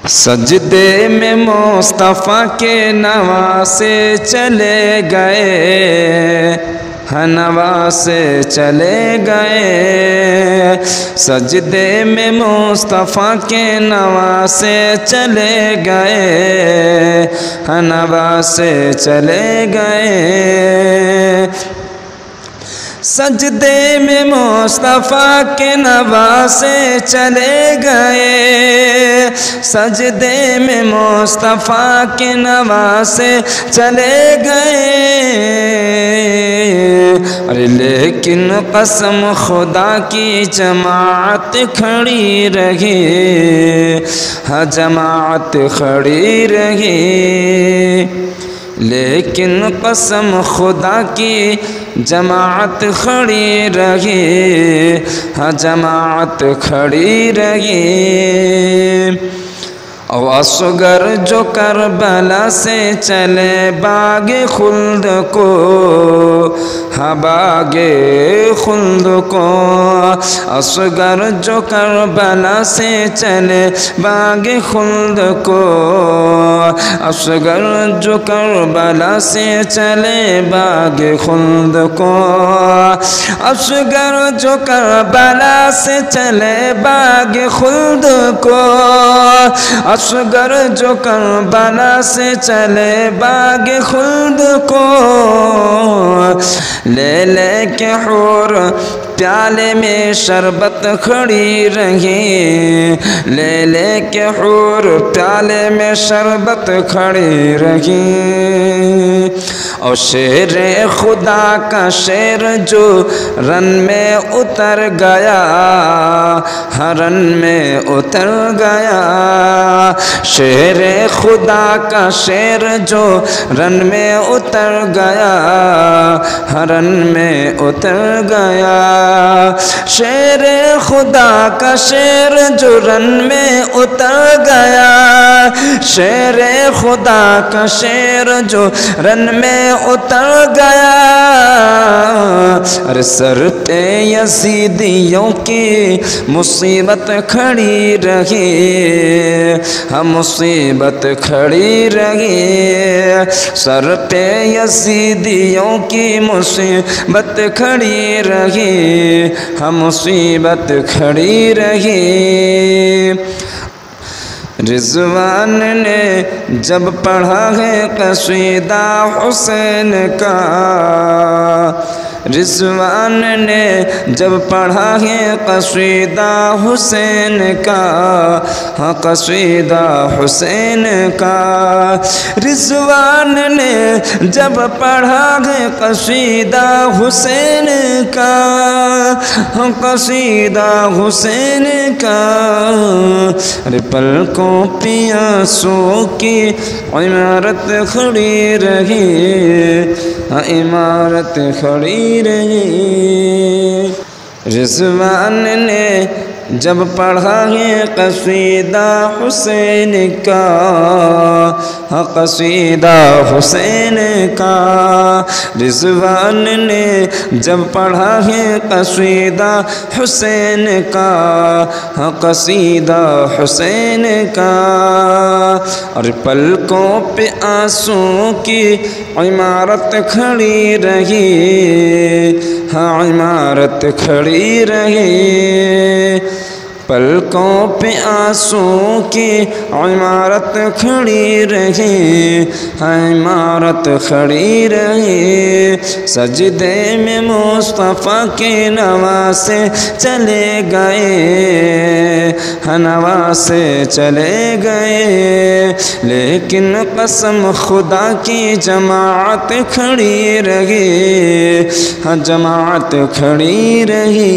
سجدے میں مصطفیٰ کے نواسے چلے گئے، نواسے چلے گئے، سجدے میں مصطفیٰ کے نواسے چلے گئے، نواسے چلے گئے، سجدے میں مصطفیٰ کے نواسے چلے گئے، سجدے میں مصطفیٰ کے نواسے چلے گئے، ارے لیکن قسم خدا کی جماعت کھڑی رہی، ہاں جماعت کھڑی رہی، لیکن قسم خدا کی جماعت کھڑی رہی، ہاں جماعت کھڑی رہی، او اصغر جو کربلا سے چلے باغ خلد کو، ہاں باغ خلد کو، اصغر جو کربلا سے چلے باغ خلد کو، اصغر جو کربلا سے چلے باغ خلد کو، اصغر جو کربلا سے چلے باغ خلد کو، اصغر جو کربلا سے چلے باغ خلد کو، لے لے کے حور پیالے میں شربت کھڑی رہی، لے لے کے حور پیالے میں شربت کھڑی رہی، اور شیر خدا کا شیر جو رن میں اتر گیا، ہاں رن میں اتر گیا، شیر خدا کا شیر جو رن میں اتر گیا، ہاں رن میں اتر گیا، شیر خدا کا شیر جو رن میں اتر گیا، شیر خدا کا شیر جو رن میں اتر گیا، ارے سر پہ یزیدیوں کی مصیبت کھڑی رہی، ہم مصیبت کھڑی رہی، سر پہ یزیدیوں کی مصیبت کھڑی رہی، ہم مصیبت کھڑی رہی، رضوان نے جب پڑھا ہے قصیدہ حسین کا، رضوان نے جب پڑھا ہے قصیدہ حسین کا، ہاں قصیدہ حسین کا، رضوان نے جب پڑھا ہے قصیدہ حسین کا، ہاں قصیدہ حسین کا، ارے پلکوں پہ آنسوں کی عمارت کھڑی رہی، ہاں عمارت کھڑی رہی، رضوان نے جب پڑھا ہے قصیدہ حسین کا، ہاں قصیدہ حسین کا، رضوان نے جب پڑھا ہے قصیدہ حسین کا، ہاں قصیدہ حسین کا، اور پلکوں پہ آنسوں کی عمارت کھڑی رہی، ہاں عمارت کھڑی رہی، پلکوں پہ آنسوں کی عمارت کھڑی رہی، عمارت کھڑی رہی، سجدے میں مصطفیٰ کے نواسے چلے گئے، نواسے چلے گئے، لیکن قسم خدا کی جماعت کھڑی رہی، جماعت کھڑی رہی۔